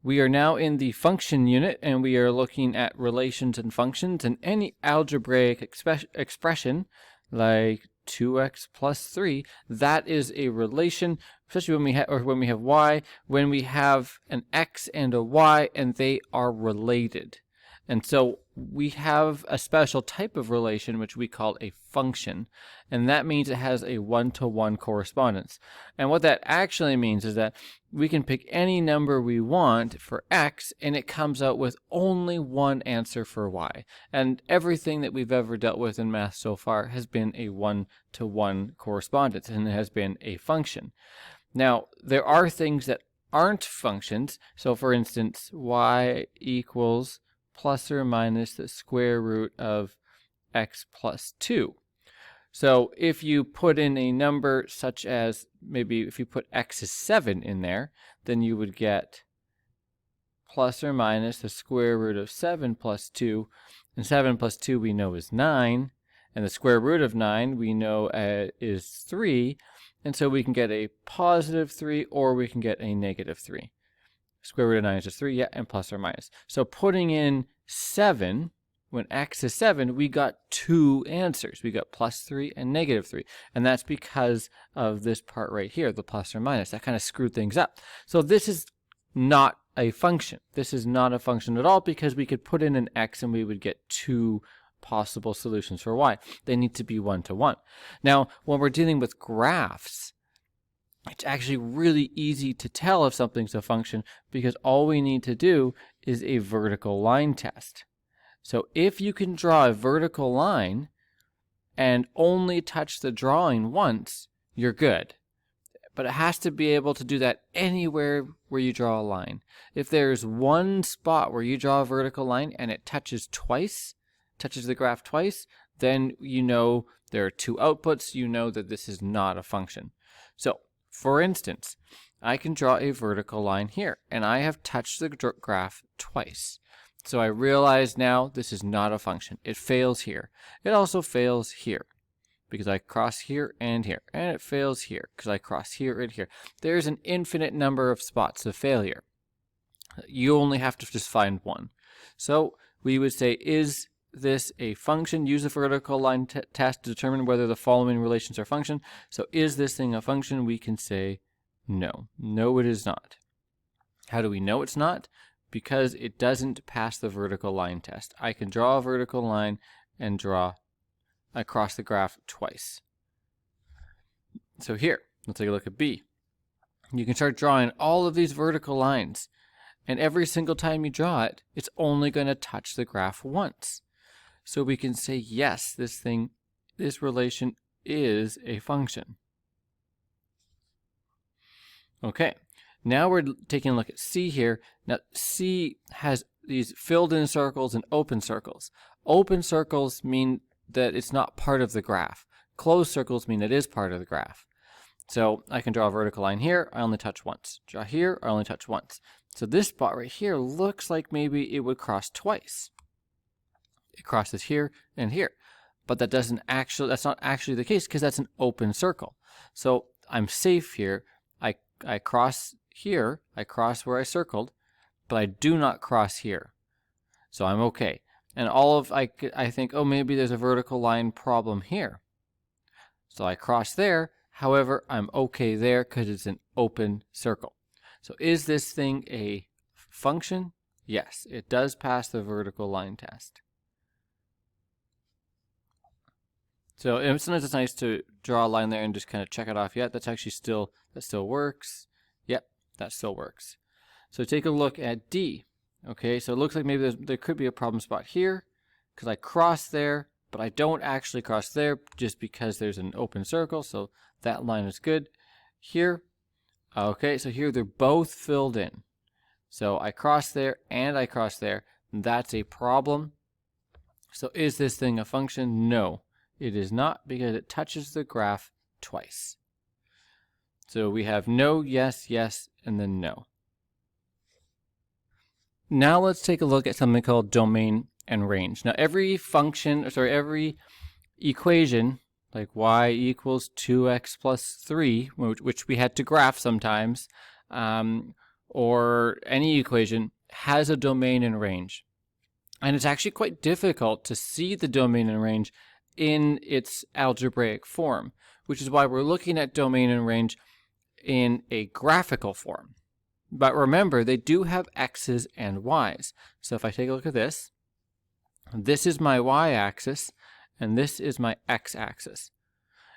We are now in the function unit, and we are looking at relations and functions, and any algebraic expression like 2x plus 3, that is a relation, especially when we have y, when we have an x and a y and they are related. And so we have a special type of relation which we call a function, and that means it has a one-to-one correspondence. And what that actually means is that we can pick any number we want for x and it comes out with only one answer for y. And everything that we've ever dealt with in math so far has been a one-to-one correspondence, and it has been a function. Now, there are things that aren't functions. So for instance, y equals plus or minus the square root of x plus 2. So if you put in a number such as, maybe if you put x is 7 in there, then you would get plus or minus the square root of 7 plus 2. And 7 plus 2 we know is 9. And the square root of 9 we know is 3. And so we can get a positive 3 or we can get a negative 3. Square root of 9 is just 3, yeah, and plus or minus. So putting in 7, when x is 7, we got two answers. We got plus 3 and negative 3. And that's because of this part right here, the plus or minus. That kind of screwed things up. So this is not a function. This is not a function at all, because we could put in an x and we would get two possible solutions for y. They need to be one-to-one. Now, when we're dealing with graphs, it's actually really easy to tell if something's a function, because all we need to do is a vertical line test. So if you can draw a vertical line and only touch the drawing once, you're good. But it has to be able to do that anywhere where you draw a line. If there's one spot where you draw a vertical line and it touches the graph twice, then you know there are two outputs. You know that this is not a function. So for instance, I can draw a vertical line here, and I have touched the graph twice. So I realize now this is not a function. It fails here. It also fails here, because I cross here, and it fails here, because I cross here and here. There's an infinite number of spots of failure. You only have to just find one. So we would say, is this a function? Use the vertical line test to determine whether the following relations are function. So is this thing a function? We can say no. No, it is not. How do we know it's not? Because it doesn't pass the vertical line test. I can draw a vertical line and draw across the graph twice. So here, let's take a look at B. You can start drawing all of these vertical lines, and every single time you draw it, it's only going to touch the graph once. So we can say, yes, this relation is a function. Okay, now we're taking a look at C here. Now, C has these filled in circles and open circles. Open circles mean that it's not part of the graph. Closed circles mean it is part of the graph. So I can draw a vertical line here, I only touch once. Draw here, I only touch once. So this spot right here looks like maybe it would cross twice. It crosses here and here, but that's not actually the case, because that's an open circle. So I'm safe here. I cross here, I cross where I circled, but I do not cross here. So I'm okay. And I think, oh, maybe there's a vertical line problem here. So I cross there. However, I'm okay there because it's an open circle. So is this thing a function? Yes, it does pass the vertical line test. So sometimes it's nice to draw a line there and just kind of check it off. Yeah, that still works. Yep, that still works. So take a look at D. Okay, so it looks like maybe there could be a problem spot here, because I cross there, but I don't actually cross there just because there's an open circle. So that line is good. Here, okay, so here they're both filled in. So I cross there and I cross there. That's a problem. So is this thing a function? No. It is not, because it touches the graph twice. So we have no, yes, yes, and then no. Now let's take a look at something called domain and range. Now every equation, like y equals 2x plus 3, which we had to graph sometimes, or any equation has a domain and range. And it's actually quite difficult to see the domain and range in its algebraic form, which is why we're looking at domain and range in a graphical form. But remember, they do have x's and y's. So if I take a look at this is my y-axis, and this is my x-axis.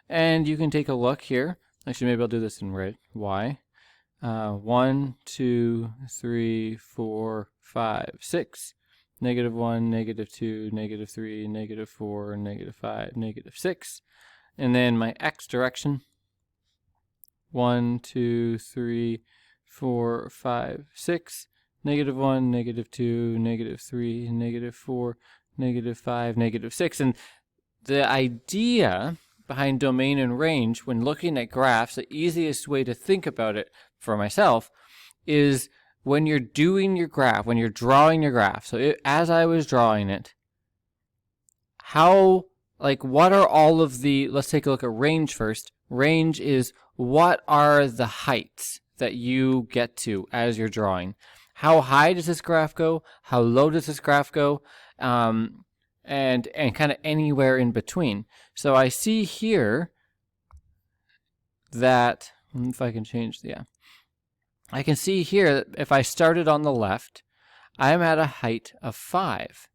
And you can take a look here. Actually, maybe I'll do this in red. Y. 1, 2, 3, 4, 5, 6. -1, -2, -3, -4, -5, -6. And then my x direction. 1, 2, 3, 4, 5, 6. -1, -2, -3, -4, -5, -6. And the idea behind domain and range when looking at graphs, the easiest way to think about it for myself is when you're doing your graph, when you're drawing your graph. So as I was drawing it, what are all of the, let's take a look at range first. Range is what are the heights that you get to as you're drawing. How high does this graph go? How low does this graph go? And kind of anywhere in between. So I see here that, if I can change, I can see here that if I started on the left, I'm at a height of 5.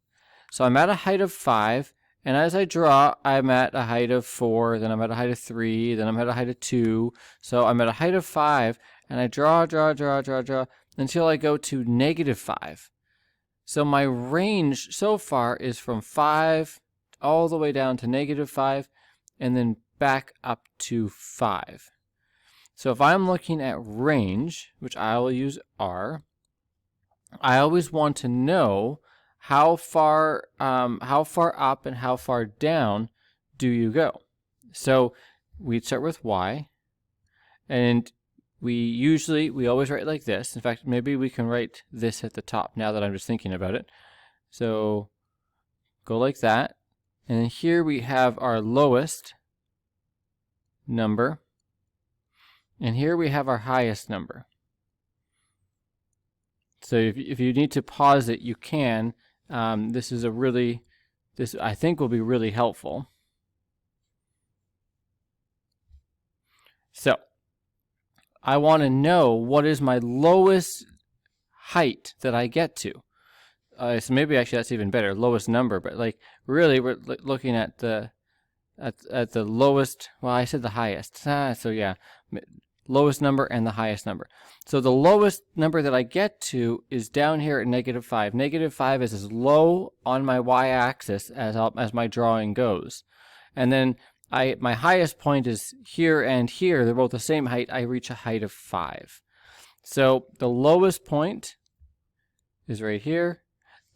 So I'm at a height of 5, and as I draw, I'm at a height of 4, then I'm at a height of 3, then I'm at a height of 2. So I'm at a height of 5, and I draw until I go to -5. So my range so far is from 5 all the way down to -5 and then back up to 5. So if I'm looking at range, which I will use R, I always want to know how far up and how far down do you go. So we'd start with Y, and we always write like this. In fact, maybe we can write this at the top now that I'm just thinking about it. So go like that. And then here we have our lowest number. And here we have our highest number. So if you need to pause it, you can. This I think will be really helpful. So I want to know what is my lowest height that I get to. So maybe actually that's even better, lowest number. But like really, we're looking at the lowest. Well, I said the highest. So yeah, lowest number and the highest number. So the lowest number that I get to is down here at -5. -5 is as low on my y-axis as my drawing goes, and then my highest point is here and here. They're both the same height. I reach a height of 5. So the lowest point is right here,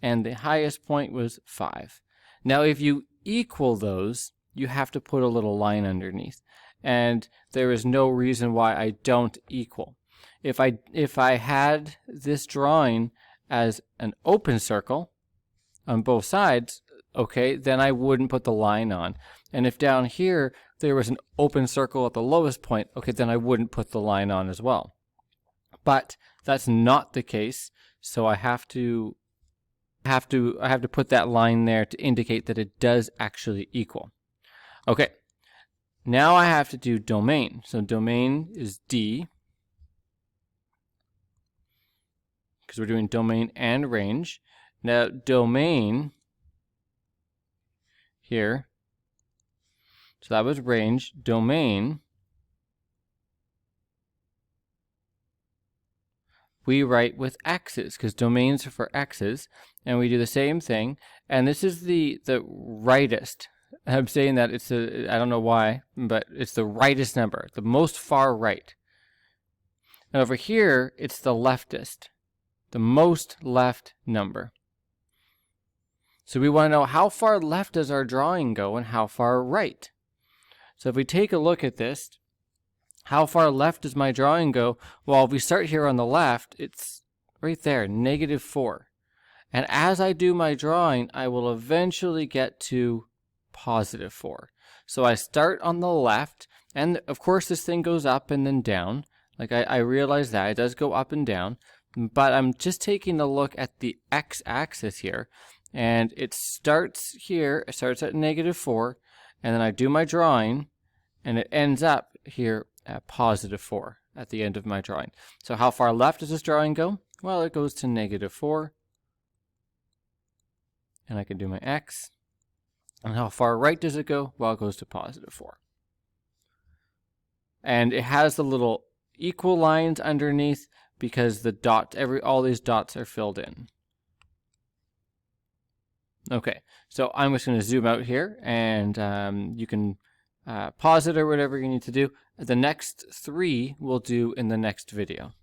and the highest point was 5. Now, if you equal those, you have to put a little line underneath. And there is no reason why I don't equal. If I had this drawing as an open circle on both sides, okay, then I wouldn't put the line on. And if down here there was an open circle at the lowest point, okay, then I wouldn't put the line on as well. But that's not the case, so I have to put that line there to indicate that it does actually equal. Okay, now I have to do domain. So domain is D, because we're doing domain and range. Now domain here, so that was range. Domain, we write with x's, because domains are for x's, and we do the same thing. And this is the rightest. I'm saying that I don't know why, but it's the rightest number, the most far right. And over here, it's the leftist, the most left number. So we want to know how far left does our drawing go and how far right. So if we take a look at this, how far left does my drawing go? Well, if we start here on the left, it's right there, -4. And as I do my drawing, I will eventually get to +4. So I start on the left, and of course this thing goes up and then down. Like I realize that it does go up and down, but I'm just taking a look at the x-axis here, and it starts here, it starts at -4, and then I do my drawing, and it ends up here at +4 at the end of my drawing. So how far left does this drawing go? Well, it goes to -4, and I can do my x. And how far right does it go? Well, it goes to +4. And it has the little equal lines underneath because the dots, all these dots are filled in. Okay, so I'm just going to zoom out here, and you can pause it or whatever you need to do. The next 3 we'll do in the next video.